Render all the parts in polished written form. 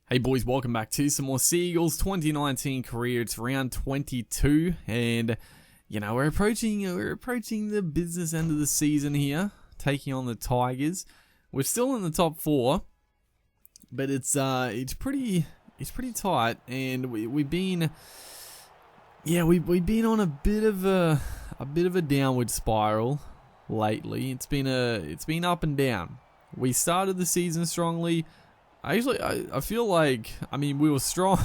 Hey boys, welcome back to some more Seagulls 2019 career. It's round 22 and we're approaching the business end of the season here, taking on the Tigers. We're still in the top 4, but it's pretty tight, and we've been on a bit of a downward spiral lately. It's been up and down. We started the season strongly. I feel like, we were strong.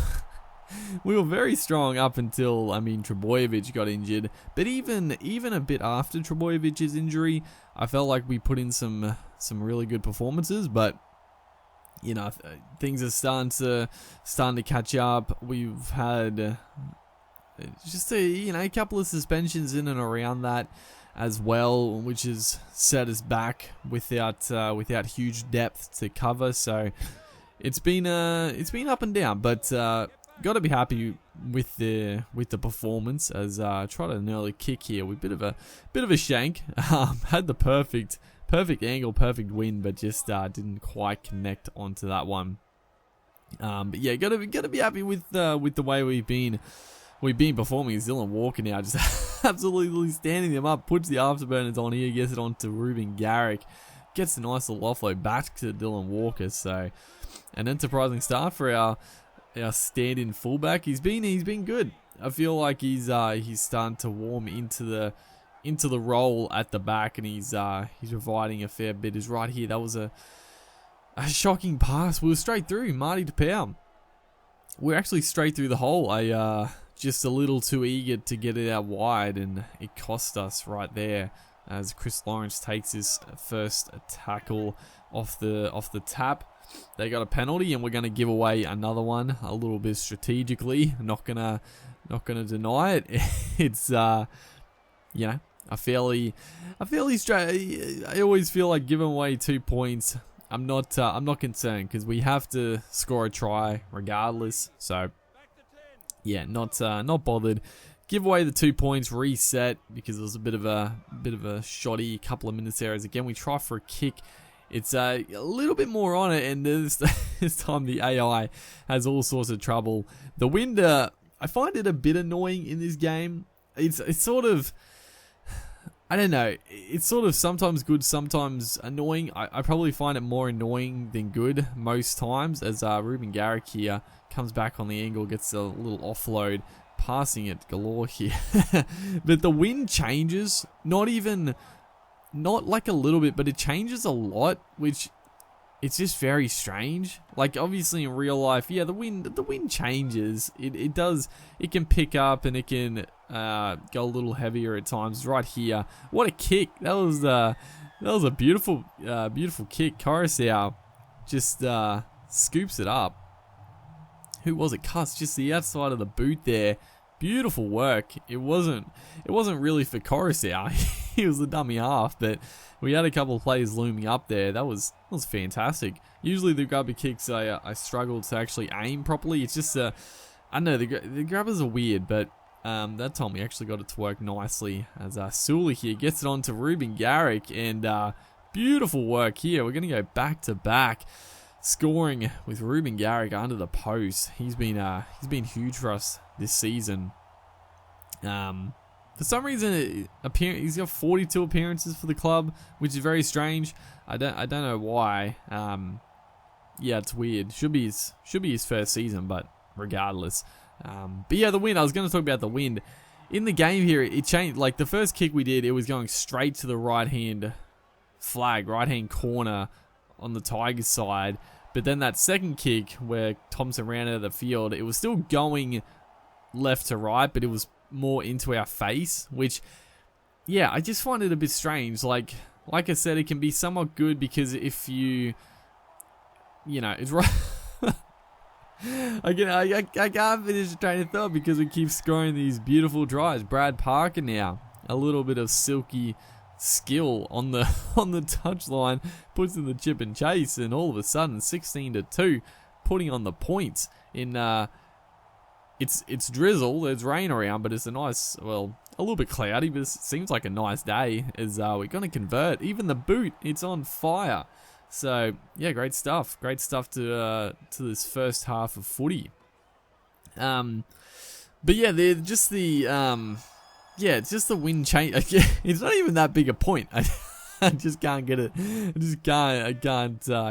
We were very strong up until, Trbojevic got injured. But even a bit after Trebojevic's injury, I felt like we put in some really good performances. But, things are starting to catch up. We've had just a couple of suspensions in and around that as well, which has set us back without huge depth to cover. So it's been up and down, but got to be happy with the performance. As tried an early kick here with bit of a shank. Had the perfect angle, perfect win, but just didn't quite connect onto that one. But yeah, got to be happy with the way we've been performing. Dylan Walker now just absolutely standing them up, puts the afterburners on here, gets it onto Reuben Garrick, gets a nice little offload back to Dylan Walker. So an enterprising start for our stand-in fullback. He's been good. I feel like he's starting to warm into the role at the back, and he's providing a fair bit. Is right here. That was a shocking pass. We were straight through Marty DePau. We're actually straight through the hole. Just a little too eager to get it out wide, and it cost us right there as Chris Lawrence takes his first tackle off the tap. They got a penalty, and we're going to give away another one a little bit strategically. Not gonna deny it. It's a fairly straight. I always feel like giving away 2 points. I'm not concerned because we have to score a try regardless. So yeah, not bothered. Give away the 2 points, reset, because it was a bit of a shoddy couple of minutes there. As again, we try for a kick. It's a little bit more on it, and this time the AI has all sorts of trouble. The wind, I find it a bit annoying in this game. It's sort of, I don't know, it's sort of sometimes good, sometimes annoying. I probably find it more annoying than good most times, as Reuben Garrick here comes back on the angle, gets a little offload, passing it galore here. But the wind changes, not like a little bit, but it changes a lot, which it's just very strange. Like obviously in real life, yeah, the wind changes. It does. It can pick up and it can go a little heavier at times. Right here, what a kick! That was a beautiful kick. Coruscant just scoops it up. Who was it? Cuss, just the outside of the boot there. Beautiful work. It wasn't really for Coruscant. He was the dummy half, but we had a couple of players looming up there. That was fantastic. Usually the grubber kicks, I struggle to actually aim properly. It's just I don't know, the grubbers are weird, but that time we actually got it to work nicely. As Sully here gets it on to Reuben Garrick, and beautiful work here. We're gonna go back to back scoring with Reuben Garrick under the post. He's been huge for us this season. For some reason, he's got 42 appearances for the club, which is very strange. I don't know why. Yeah, it's weird. Should be his first season, but regardless. But yeah, the wind. I was going to talk about the wind in the game here. It changed. Like the first kick we did, it was going straight to the right hand corner on the Tigers side. But then that second kick where Thompson ran out of the field, it was still going left to right, but it was more into our face, which, yeah, I just find it a bit strange. Like I said, it can be somewhat good because if it's right. I can't finish the train of thought because we keep scoring these beautiful tries. Brad Parker now, a little bit of silky skill on the touchline, puts in the chip and chase, and all of a sudden 16-2, putting on the points in. It's drizzle, there's rain around, but it's a nice, well, a little bit cloudy, but it seems like a nice day as we're going to convert. Even the boot, it's on fire. So yeah, great stuff. Great stuff to this first half of footy. But yeah, they're just it's just the wind change. It's not even that big a point. I just can't get it. I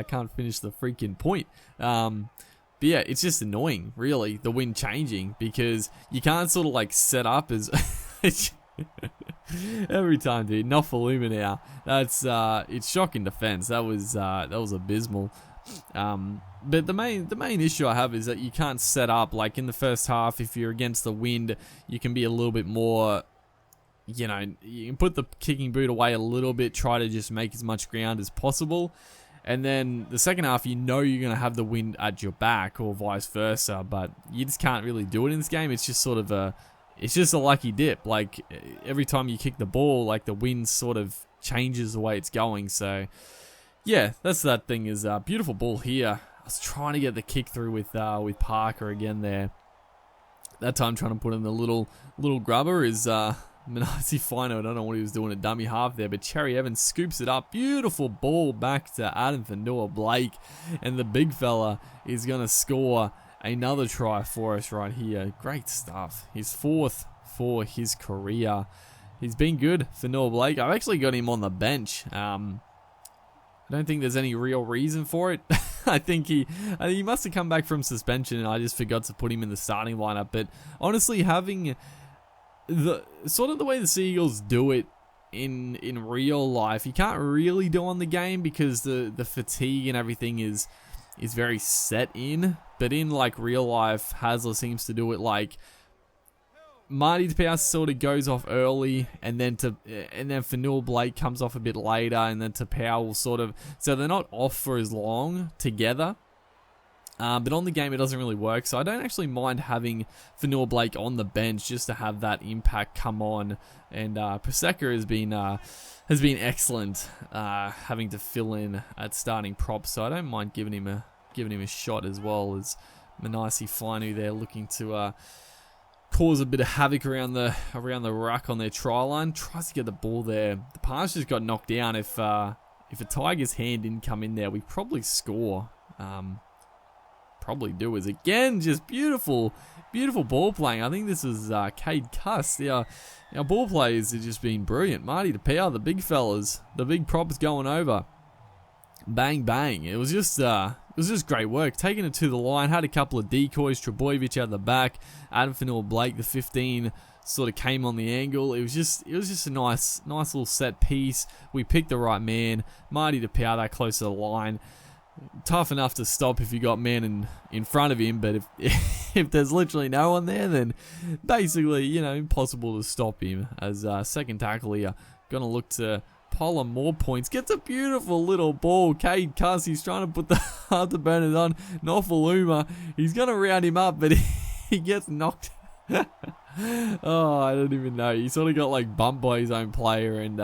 can't finish the freaking point. But yeah, it's just annoying, really, the wind changing, because you can't sort of like set up as every time, dude. Nofaluma now. That's it's shocking defense. That was abysmal. But the main issue I have is that you can't set up like in the first half. If you're against the wind, you can be a little bit more. You know, you can put the kicking boot away a little bit, try to just make as much ground as possible. And then the second half, you know you're going to have the wind at your back or vice versa, but you just can't really do it in this game. It's just sort of it's just a lucky dip. Like every time you kick the ball, like the wind sort of changes the way it's going. So yeah, that's that thing is beautiful ball here. I was trying to get the kick through with Parker again there. That time trying to put in the little grubber is Manasi Fino. I don't know what he was doing at dummy half there, but Cherry Evans scoops it up. Beautiful ball back to Adam Fanua-Blake, and the big fella is going to score another try for us right here. Great stuff. His 4th for his career. He's been good, Fanua-Blake. I've actually got him on the bench. I don't think there's any real reason for it. I think he must have come back from suspension, and I just forgot to put him in the starting lineup. But honestly, having the sort of the way the Seagulls do it in real life, you can't really do on the game because the fatigue and everything is very set in. But in like real life, Hasler seems to do it like Marty Tapau sort of goes off early, and then Fanua-Blake comes off a bit later, and then Tapau will sort of, so they're not off for as long together. But on the game, it doesn't really work, so I don't actually mind having Fanua-Blake on the bench just to have that impact come on. And Paseka has been excellent, having to fill in at starting props, so I don't mind giving him a shot as well as Manasi Finu there, looking to cause a bit of havoc around the ruck on their try line. Tries to get the ball there. The pass just got knocked down. If a Tiger's hand didn't come in there, we probably score. Probably do, is again just beautiful ball playing. I think this is Cade Cuss. Our ball players have just been brilliant. Marty Tapau, the big fellas, the big props going over, bang bang. It was just great work, taking it to the line. Had a couple of decoys. Trebojevic out the back, Adam Fanua-Blake, the 15, sort of came on the angle. It was just a nice little set piece. We picked the right man. Marty Tapau that close to the line. Tough enough to stop if you got man in front of him, but if there's literally no one there, then basically, impossible to stop him. As second tackle here, gonna look to pile on more points. Gets a beautiful little ball. Cade Cuss, he's trying to put the afterburners on. Nofaluma, he's gonna round him up, but he gets knocked. Oh, I don't even know. He sort of got like bumped by his own player, and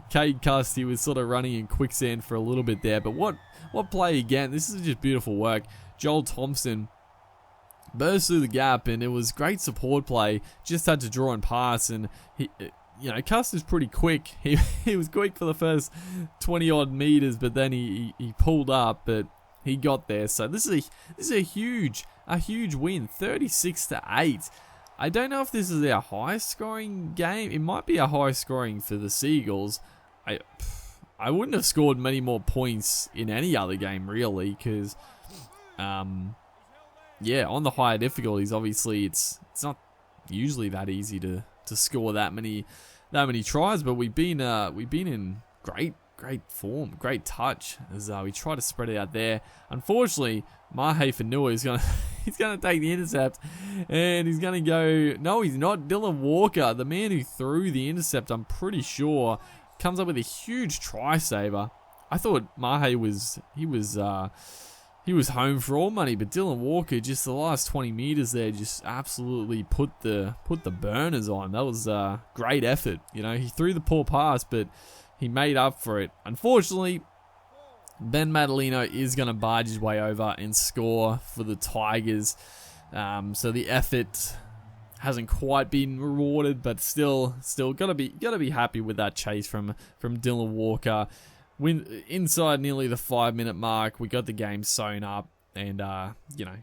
Cade Cuss, he was sort of running in quicksand for a little bit there, but what play again. This is just beautiful work. Joel Thompson burst through the gap, and it was great support play. Just had to draw and pass, and Cuss is pretty quick. He was quick for the first 20 odd meters, but then he pulled up, but he got there. So this is a huge win, 36-8. I don't know if this is our highest scoring game. It might be our highest scoring for the Seagulls. I wouldn't have scored many more points in any other game, really, because, on the higher difficulties, obviously, it's not usually that easy to score that many tries, but we've been in great form, great touch as we try to spread it out there. Unfortunately, Mahe Fanua he's gonna take the intercept, and he's gonna go. No, he's not. Dylan Walker, the man who threw the intercept, I'm pretty sure, comes up with a huge try saver. I thought Mahe was home for all money, but Dylan Walker, just the last 20 meters there, just absolutely put the burners on. That was a great effort. He threw the poor pass, but he made up for it. Unfortunately, Ben Madalino is going to barge his way over and score for the Tigers. So the effort hasn't quite been rewarded, but still gotta be happy with that chase from Dylan Walker. inside nearly the 5-minute mark, we got the game sewn up. And,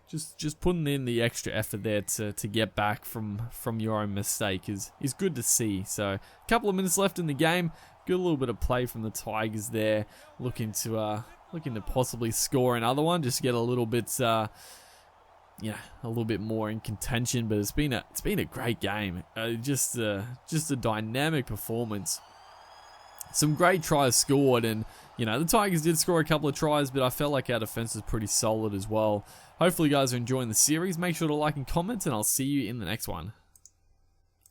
just putting in the extra effort there to get back from your own mistake is good to see. So, a couple of minutes left in the game. Good little bit of play from the Tigers there. Looking to possibly score another one. Just get a little bit, a little bit more in contention. But it's been a great game. Just a dynamic performance. Some great tries scored, and the Tigers did score a couple of tries, but I felt like our defense was pretty solid as well. Hopefully you guys are enjoying the series. Make sure to like and comment, and I'll see you in the next one.